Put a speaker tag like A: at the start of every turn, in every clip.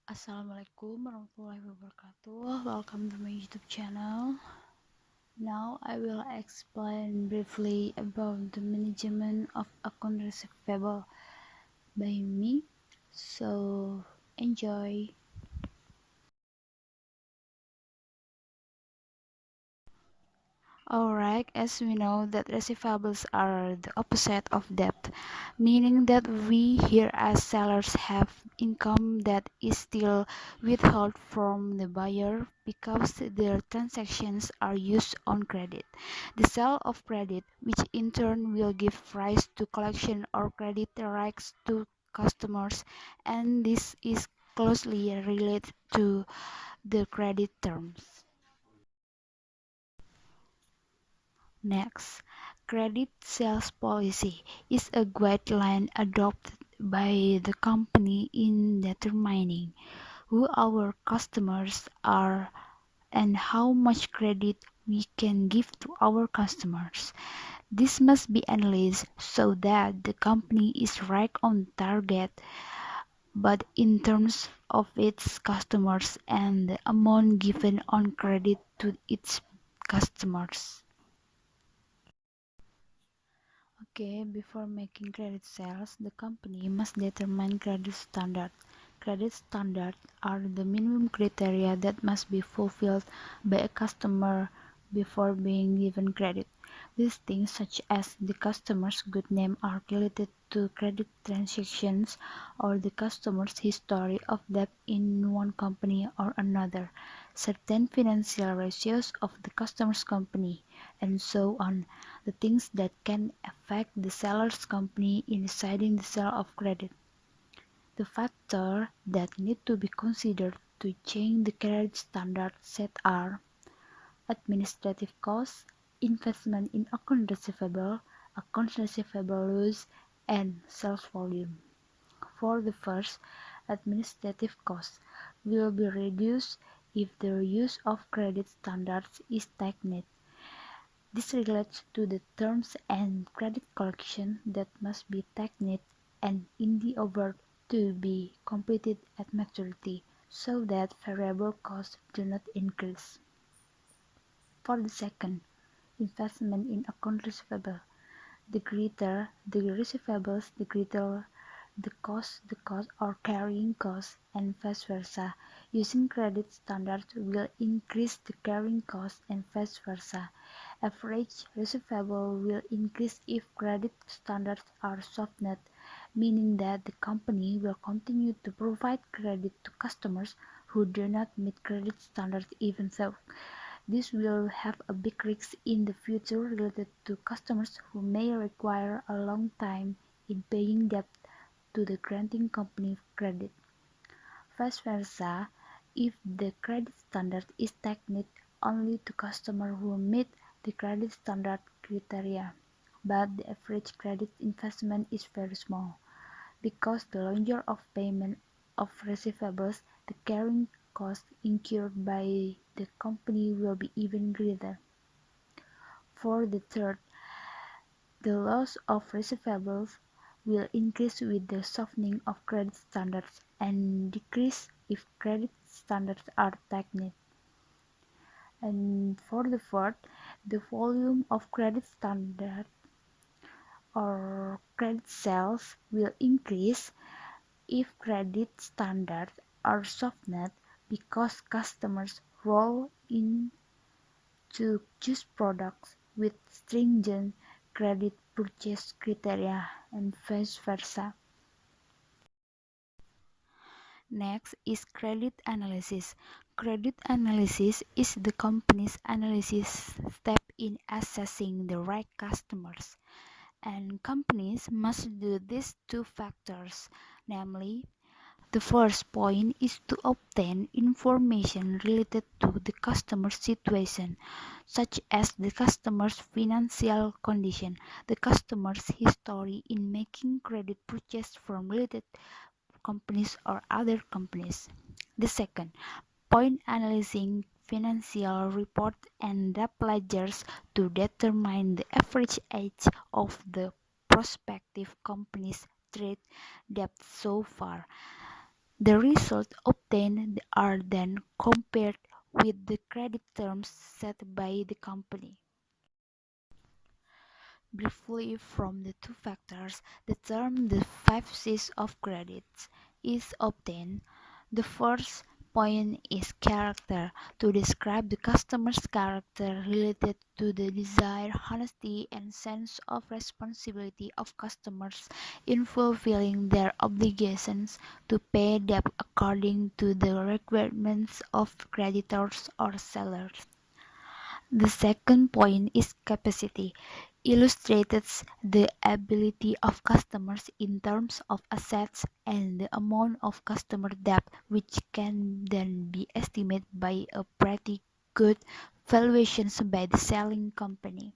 A: Assalamualaikum warahmatullahi wabarakatuh. Welcome to my YouTube channel. Now I will explain briefly about the management of account receivable by me. So enjoy. Alright, as we know that receivables are the opposite of debt, meaning that we here as sellers have income that is still withheld from the buyer because their transactions are used on credit. The sale of credit, which in turn will give rise to collection or credit rights to customers, and this is closely related to the credit terms. Next, credit sales policy is a guideline adopted by the company in determining who our customers are and how much credit we can give to our customers. This must be analyzed so that the company is right on target, but in terms of its customers and the amount given on credit to its customers. Okay, before making credit sales, the company must determine credit standards. Credit standards are the minimum criteria that must be fulfilled by a customer before being given credit. These things, such as the customer's good name, are related to credit transactions or the customer's history of debt in one company or another, certain financial ratios of the customer's company, and so on. The things that can affect the seller's company in deciding the sale of credit. The factors that need to be considered to change the credit standard set are administrative costs, investment in accounts receivable loss, and sales volume. For the first, administrative costs will be reduced if the use of credit standards is stagnant. This relates to the terms and credit collection that must be stagnant and in the over to be completed at maturity so that variable costs do not increase. For the second, investment in account receivable. The greater the receivables, the greater the cost or carrying cost, and vice versa. Using credit standards will increase the carrying cost and vice versa. Average receivable will increase if credit standards are softened, meaning that the company will continue to provide credit to customers who do not meet credit standards even so. This will have a big risk in the future related to customers who may require a long time in paying debt to the granting company credit. Vice versa, if the credit standard is stagnant only to customers who meet the credit standard criteria, but the average credit investment is very small. Because the longer of payment of receivables, the carrying cost incurred by the company will be even greater. For the third, the loss of receivables will increase with the softening of credit standards and decrease if credit standards are stagnant. And for the fourth, the volume of credit standard or credit sales will increase if credit standards are softened because customers roll in to choose products with stringent credit purchase criteria and vice versa. Next is credit analysis. Credit analysis is the company's analysis step in assessing the right customers, and companies must do these two factors, namely the first point is to obtain information related to the customer's situation, such as the customer's financial condition, the customer's history in making credit purchases from related companies or other companies. The second point analyzing financial reports and debt ledgers to determine the average age of the prospective company's trade debt so far. The results obtained are then compared with the credit terms set by the company. Briefly, from the two factors, the term the 5 C's of credits is obtained. The first point is character, to describe the customer's character related to the desire, honesty, and sense of responsibility of customers in fulfilling their obligations to pay debt according to the requirements of creditors or sellers. The second point is capacity, illustrates the ability of customers in terms of assets and the amount of customer debt, which can then be estimated by a pretty good valuations by the selling company.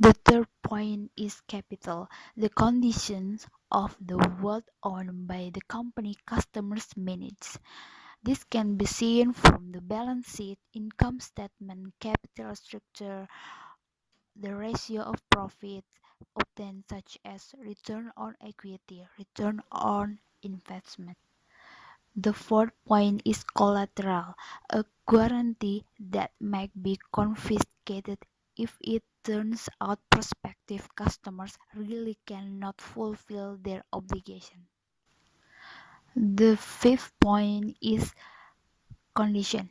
A: The third point is capital, the conditions of the wealth owned by the company customers manage. This can be seen from the balance sheet, income statement, capital structure, the ratio of profit obtained such as return on equity, return on investment. The fourth point is collateral, a guarantee that might be confiscated if it turns out prospective customers really cannot fulfill their obligation. The fifth point is condition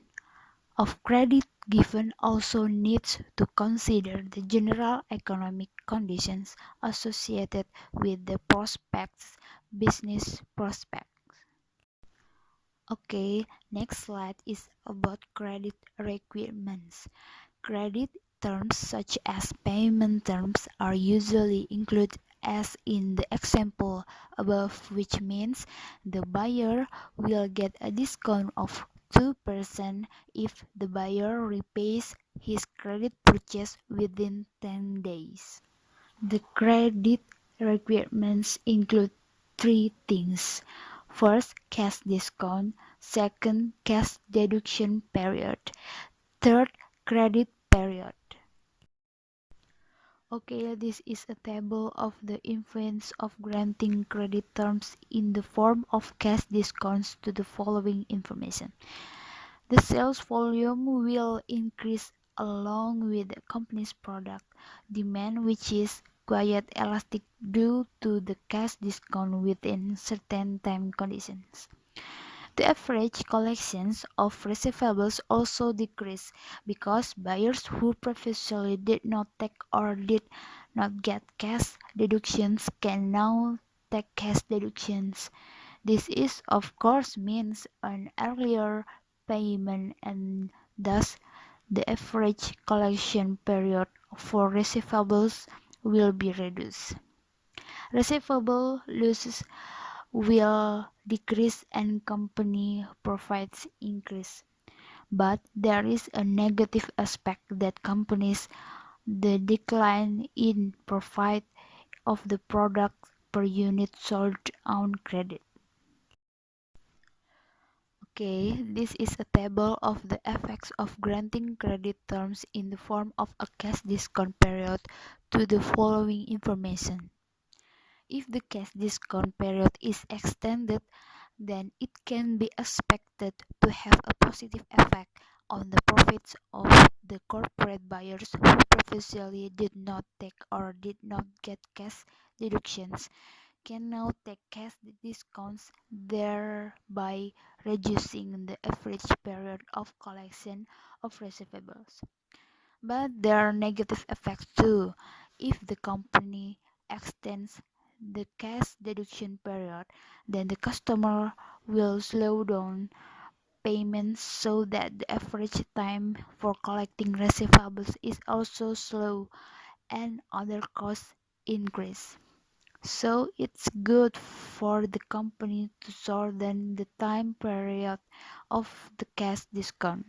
A: of credit given also needs to consider the general economic conditions associated with the prospect's business prospects. Okay, next slide is about credit requirements. Credit terms such as payment terms are usually included as in the example above, which means the buyer will get a discount of 2% if the buyer repays his credit purchase within 10 days. The credit requirements include three things. First, cash discount. Second, cash deduction period. Third, credit period. Okay, this is a table of the influence of granting credit terms in the form of cash discounts to the following information. The sales volume will increase along with the company's product demand, which is quite elastic due to the cash discount within certain time conditions. The average collections of receivables also decrease because buyers who previously did not take or did not get cash deductions can now take cash deductions. This is of course means an earlier payment and thus the average collection period for receivables will be reduced. Receivable losses will decrease and company profits increase. But there is a negative aspect that companies the decline in profit of the product per unit sold on credit. Okay, this is a table of the effects of granting credit terms in the form of a cash discount period to the following information. If the cash discount period is extended, then it can be expected to have a positive effect on the profits of the corporate buyers who previously did not take or did not get cash deductions can now take cash discounts, thereby reducing the average period of collection of receivables. But there are negative effects too. If the company extends the cash deduction period, then the customer will slow down payments so that the average time for collecting receivables is also slow and other costs increase. So it's good for the company to shorten the time period of the cash discount.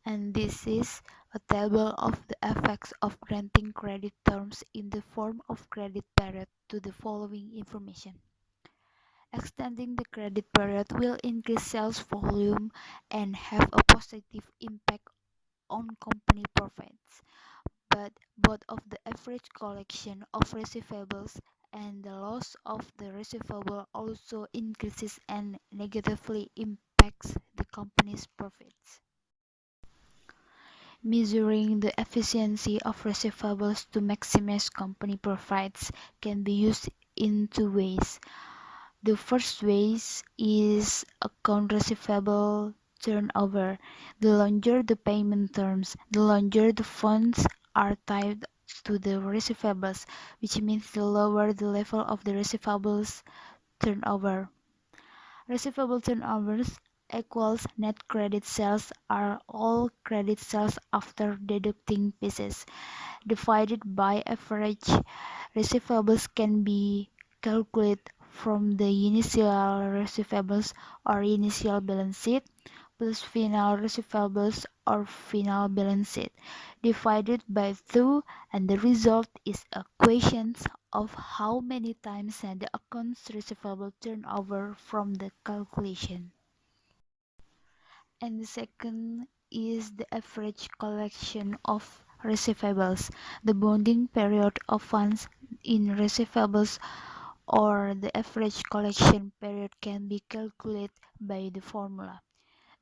A: And this is a table of the effects of granting credit terms in the form of credit period to the following information. Extending the credit period will increase sales volume and have a positive impact on company profits, but both of the average collection of receivables and the loss of the receivable also increases and negatively impacts the company's profits. Measuring the efficiency of receivables to maximize company profits can be used in two ways. The first way is account receivable turnover. The longer the payment terms, the longer the funds are tied to the receivables, which means the lower the level of the receivables turnover. Receivable turnovers equals net credit sales are all credit sales after deducting pieces, divided by average. Receivables can be calculated from the initial receivables or initial balance sheet plus final receivables or final balance sheet divided by 2, and the result is a question of how many times the accounts receivable turnover from the calculation. And the second is the average collection of receivables. The bonding period of funds in receivables or the average collection period can be calculated by the formula.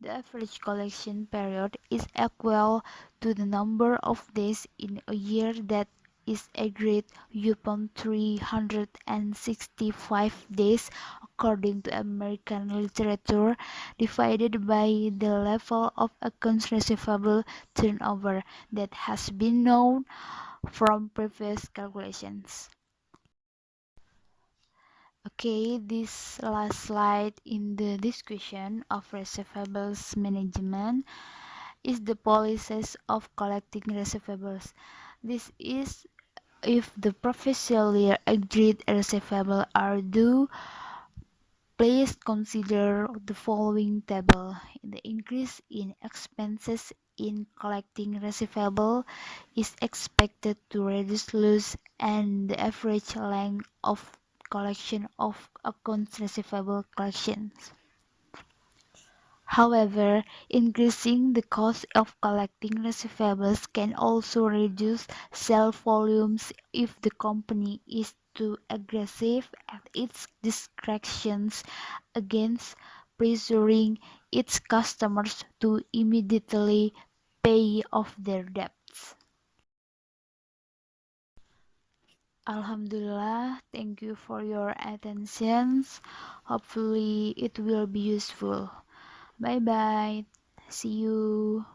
A: The average collection period is equal to the number of days in a year that is agreed upon 365 days according to American literature divided by the level of accounts receivable turnover that has been known from previous calculations. Okay, this last slide in the discussion of receivables management is the policies of collecting receivables. This is if the previously agreed receivables are due. Please consider the following table. The increase in expenses in collecting receivable is expected to reduce loss and the average length of collection of accounts receivable collections. However, increasing the cost of collecting receivables can also reduce sales volumes if the company is too aggressive at its discretions against pressuring its customers to immediately pay off their debts. Alhamdulillah, thank you for your attention. Hopefully it will be useful. Bye bye. See you.